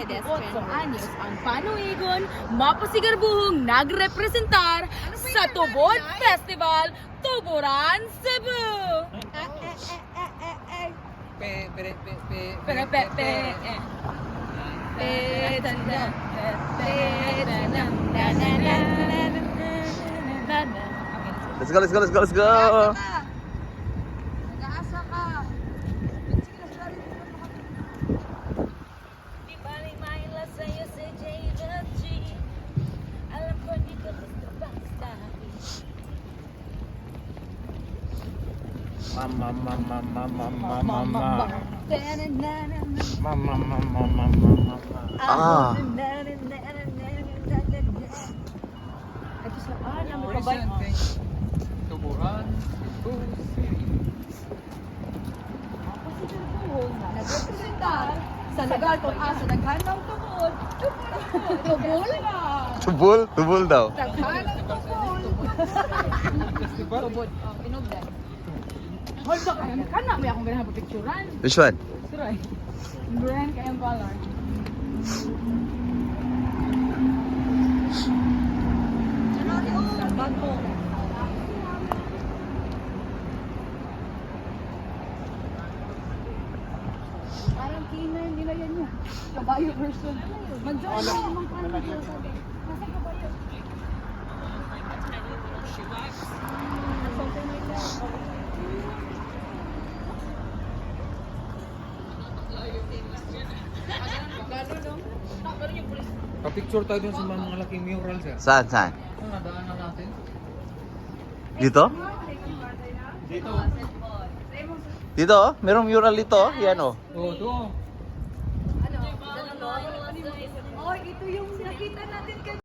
8 anyos ang panuigon, mapasigarbuhong nagrepresentar sa Tubod Festival, Tuburan, Cebu. Let's go, let's go, let's go, let's go. Nag-aasa ka. Di bali maila sa'yo si J.G. Alam ko di ko basta-basta. Ah. Ito sa ano ka ba? Tuburan, Cebu City. Nagrepresentar sa lugar kung asa naghanang tubod. Tubol? Tubul? Tubul daw. Naghanang tubod. Tubod. Inugdan. Hold on, kana mo akong ganahan picturean. Which one? Suray. Brand kayang color. Salbad mo. Parang kina, nila yan yun. Kabayo version. Mag-join na naman pa. Nasa kabayo. Pa-picture tayo dun sa mga malaking murals eh. Saan, saan? Ano nadaanan natin? Dito? Dito. Dito, oh. Merong mural dito, oh. Yan, oh. Oo, doon. Ano? Oh, ito yung nakita natin kanina.